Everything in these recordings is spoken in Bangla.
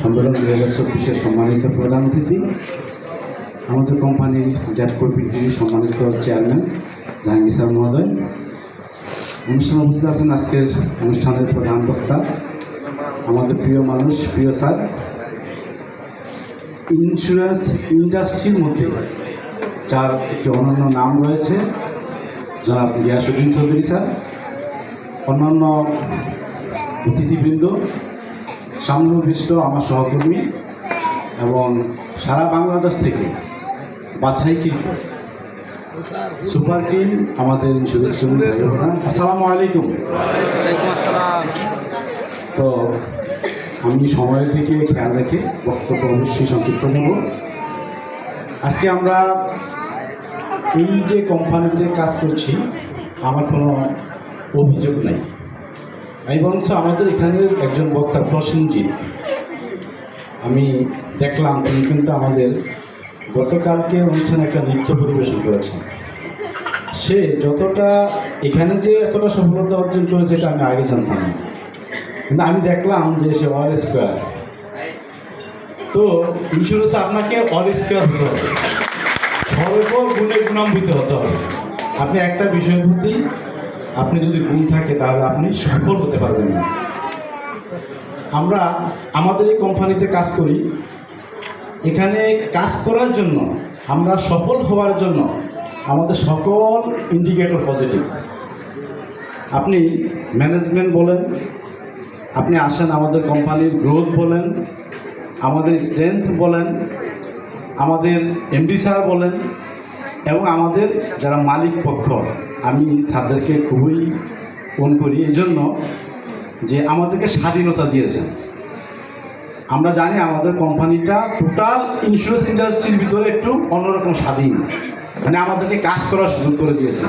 সম্মেলন 2024 সম্মানিত প্রধান অতিথি, আমাদের কোম্পানির ড্যাপকো পিটির সম্মানিত চেয়ারম্যান জাহাঙ্গীর স্যার মহোদয়, অনুষ্ঠানে উপস্থিত আছেন আজকের অনুষ্ঠানের প্রধান বক্তা, আমাদের প্রিয় মানুষ, প্রিয় স্যার। ইন্স্যুরেন্স ইন্ডাস্ট্রির মধ্যে যার একটি অনন্য নাম রয়েছে জনাব গিয়াসউদ্দিন চৌধুরী স্যার, অন্যান্য অতিথিবৃন্দ, সামনেপৃষ্ট আমার সহকর্মী এবং সারা বাংলাদেশ থেকে বাছাইকৃত সুপার টিম, আমাদের ইন্স্যুরেন্স কর্মী ভাই বোনেরা, আসসালামু আলাইকুম। তো আমি সময়ের দিকে খেয়াল রেখে বক্তব্য অবশ্যই সংক্ষিপ্ত নেব। আজকে আমরা এই যে কোম্পানিতে কাজ করছি, আমার কোনো অভিযোগ নাই। আমি বরঞ্চ আমাদের এখানের একজন বক্তা প্রসেনজিৎ, আমি দেখলাম তিনি কিন্তু আমাদের গতকালকে অনুষ্ঠানে একটা নৃত্য পরিবেশন করেছেন। সে যতটা এখানে যে এতটা সফলতা অর্জন করেছে এটা আমি আগে জানতাম না, কিন্তু আমি দেখলাম যে সে অল স্কোয়ার। তো ইন্স্যুরেন্সে আপনাকে অল স্কোয়ার হতে হবে, সর্বগুণে গুণান্বিত হতে হবে। আপনি একটা বিষয়ের প্রতি আপনি যদি গুণ থাকে তাহলে আপনি সফল হতে পারবেন না। আমরা আমাদের এই কোম্পানিতে কাজ করি, এখানে কাজ করার জন্য, আমরা সফল হওয়ার জন্য আমাদের সকল ইন্ডিকেটর পজিটিভ। আপনি ম্যানেজমেন্ট বলেন, আপনি আসেন আমাদের কোম্পানির গ্রোথ বলেন, আমাদের স্ট্রেংথ বলেন, আমাদের এমডি স্যার বলেন, এবং আমাদের যারা মালিক পক্ষ, আমি স্যারদেরকে খুবই ফোন করি এই জন্য যে আমাদেরকে স্বাধীনতা দিয়েছেন। আমরা জানি আমাদের কোম্পানিটা টোটাল ইন্স্যুরেন্স ইন্ডাস্ট্রির ভিতরে একটু অন্যরকম স্বাধীন, মানে আমাদেরকে কাজ করার সুযোগ করে দিয়েছে।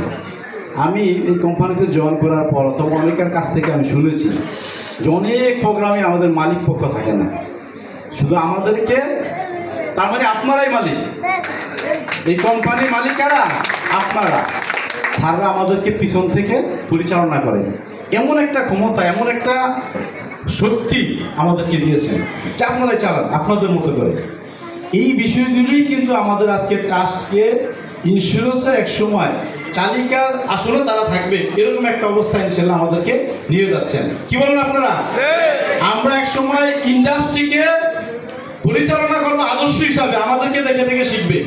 আমি এই কোম্পানিতে জয়েন করার পর অথবা অনেকের কাছ থেকে আমি শুনেছি যে অনেক প্রোগ্রামে আমাদের মালিক পক্ষ থাকে না, শুধু আমাদেরকে, তার মানে আপনারাই মালিক, এই কোম্পানির মালিক কারা? আপনারা। স্যাররা আমাদেরকে পিছন থেকে পরিচালনা করেন, এমন একটা ক্ষমতা, এমন একটা শক্তি আমাদেরকে দিয়েছেন যে আপনারাই চালান আপনাদের মতো করে। এই বিষয়গুলোই কিন্তু আমাদের আজকের কাজকে ইন্স্যুরেন্সের এক সময় চালিকার আসলে তারা থাকবে এরকম একটা অবস্থা ইনশাল্লাহ আমাদেরকে নিয়ে যাচ্ছেন। কি বলেন আপনারা? আমরা এক সময় ইন্ডাস্ট্রিকে পরিচালনা করবো আদর্শ হিসাবে, আমাদেরকে দেখে দেখে শিখবে।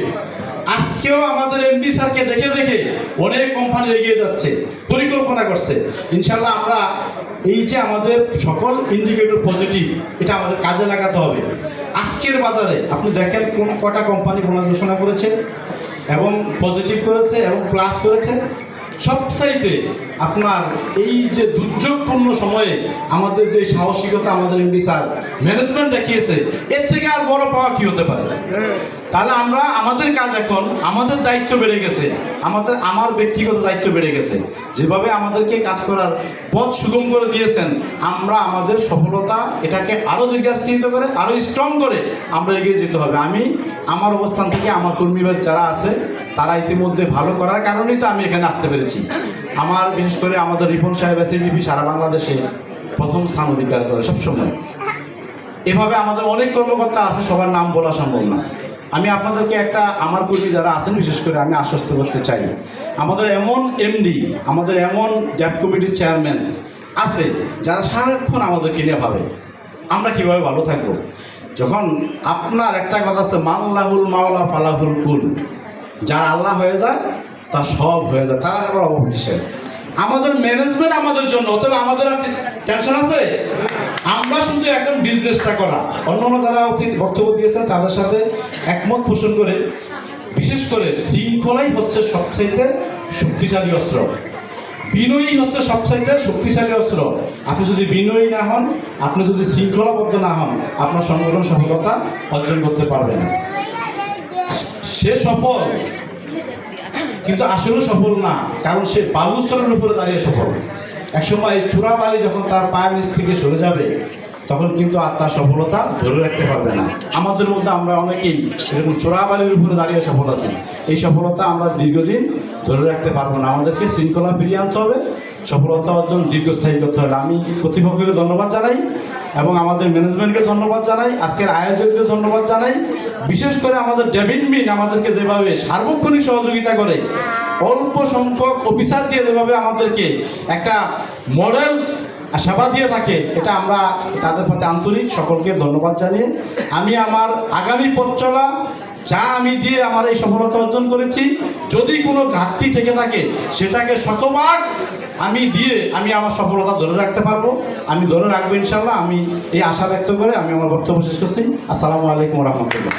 আজকেও আমাদের এমডি স্যারকে দেখে দেখে অনেক কোম্পানি এগিয়ে যাচ্ছে, পরিকল্পনা করছে। ইনশাল্লাহ আমরা এই যে আমাদের সকল ইন্ডিকেটর পজিটিভ, এটা আমাদের কাজে লাগাতে হবে। আজকের বাজারে আপনি দেখেন কোন কটা কোম্পানি বোনাস ঘোষণা করেছে এবং পজিটিভ করেছে এবং প্লাস করেছে। সবচাইতে আপনার এই যে দুর্যোগপূর্ণ সময়ে আমাদের যে সাহসিকতা আমাদের এমডি স্যার ম্যানেজমেন্ট দেখিয়েছে, এর থেকে আর বড় পাওয়া কি হতে পারে? তাহলে আমরা আমাদের কাজ, এখন আমাদের দায়িত্ব বেড়ে গেছে, আমার ব্যক্তিগত দায়িত্ব বেড়ে গেছে। যেভাবে আমাদেরকে কাজ করার পথ সুগম করে দিয়েছেন, আমরা আমাদের সফলতা এটাকে আরও দীর্ঘায়িত করে, আরও স্ট্রং করে আমরা এগিয়ে যেতে হবে। আমি আমার অবস্থান থেকে আমার কর্মীরা যারা আছে তারা ইতিমধ্যে ভালো করার কারণেই তো আমি এখানে আসতে পেরেছি। আমার বিশেষ করে আমাদের রিপন সাহেব এসএবিপি সারা বাংলাদেশে প্রথম স্থান অধিকার করে সবসময়। এভাবে আমাদের অনেক কর্মকর্তা আছে, সবার নাম বলা সম্ভব না। আমি আপনাদেরকে একটা, আমার কর্মী যারা আছেন বিশেষ করে আমি আশ্বস্ত করতে চাই, আমাদের এমন এমডি, আমাদের এমন ড্যাপ কমিটির চেয়ারম্যান আছে যারা সারাক্ষণ আমাদেরকে নিয়ে ভাবে আমরা কীভাবে ভালো থাকবো। যখন আপনার একটা কথা আছে, মাল্লাহুল মাওলা ফালাহুল কুল, যারা আল্লাহ হয়ে যায় তা সব হয়ে যায়, তারা আবার অভাব কিসের? আমাদের ম্যানেজমেন্ট আমাদের জন্য, অথবা আমাদের টেনশন আছে? আমরা শুধু এখন বিজনেসটা করা। অন্যান্য যারা বক্তব্য দিয়েছেন তাদের সাথে একমত পোষণ করে, বিশেষ করে শৃঙ্খলাই হচ্ছে সবচাইতে শক্তিশালী অস্ত্র, বিনয়ী হচ্ছে সবচাইতে শক্তিশালী অস্ত্র। আপনি যদি বিনয়ী না হন, আপনি যদি শৃঙ্খলাবদ্ধ না হন, আপনার সংগঠন সফলতা অর্জন করতে পারবে না। সে সফল, কিন্তু আসলে সফল না, কারণ সে বালুস্তরের উপরে দাঁড়িয়ে সফল। একসময় চূড়া বালি যখন তার পায়ের নিচ থেকে সরে যাবে, তখন কিন্তু আর তার সফলতা ধরে রাখতে পারবে না। আমাদের মধ্যে আমরা অনেকেই এরকম চূড়া বালির উপরে দাঁড়িয়ে সফল আছি, এই সফলতা আমরা দীর্ঘদিন ধরে রাখতে পারবো না। আমাদেরকে শৃঙ্খলা ফিরিয়ে আনতে হবে, সফলতা অর্জন দীর্ঘস্থায়ী করতে হবে। আমি কর্তৃপক্ষকে ধন্যবাদ জানাই। এবং আমাদের ম্যানেজমেন্টকে ধন্যবাদ জানাই, আজকের আয়োজককে ধন্যবাদ জানাই। বিশেষ করে আমাদের ডেভিড মিন আমাদেরকে যেভাবে সার্বক্ষণিক সহযোগিতা করে, অল্প সংখ্যক অফিসার দিয়ে যেভাবে আমাদেরকে একটা মডেল সেবা দিয়ে থাকে, এটা আমরা তাদের প্রতি আন্তরিক সকলকে ধন্যবাদ জানিয়ে আমি আমার আগামী পথ চলা যা আমি দিয়ে আমার এই সফলতা অর্জন করেছি, যদি কোনো ঘাটতি থেকে থাকে সেটাকে শতভাগ আমি দিয়ে আমি আমার সফলতা ধরে রাখতে পারবো, আমি ধরে রাখবো ইনশাল্লাহ। আমি এই আশা ব্যক্ত করে আমি আমার বক্তব্য শেষ করছি। আসসালামু আলাইকুম রহমতুল্লাহ।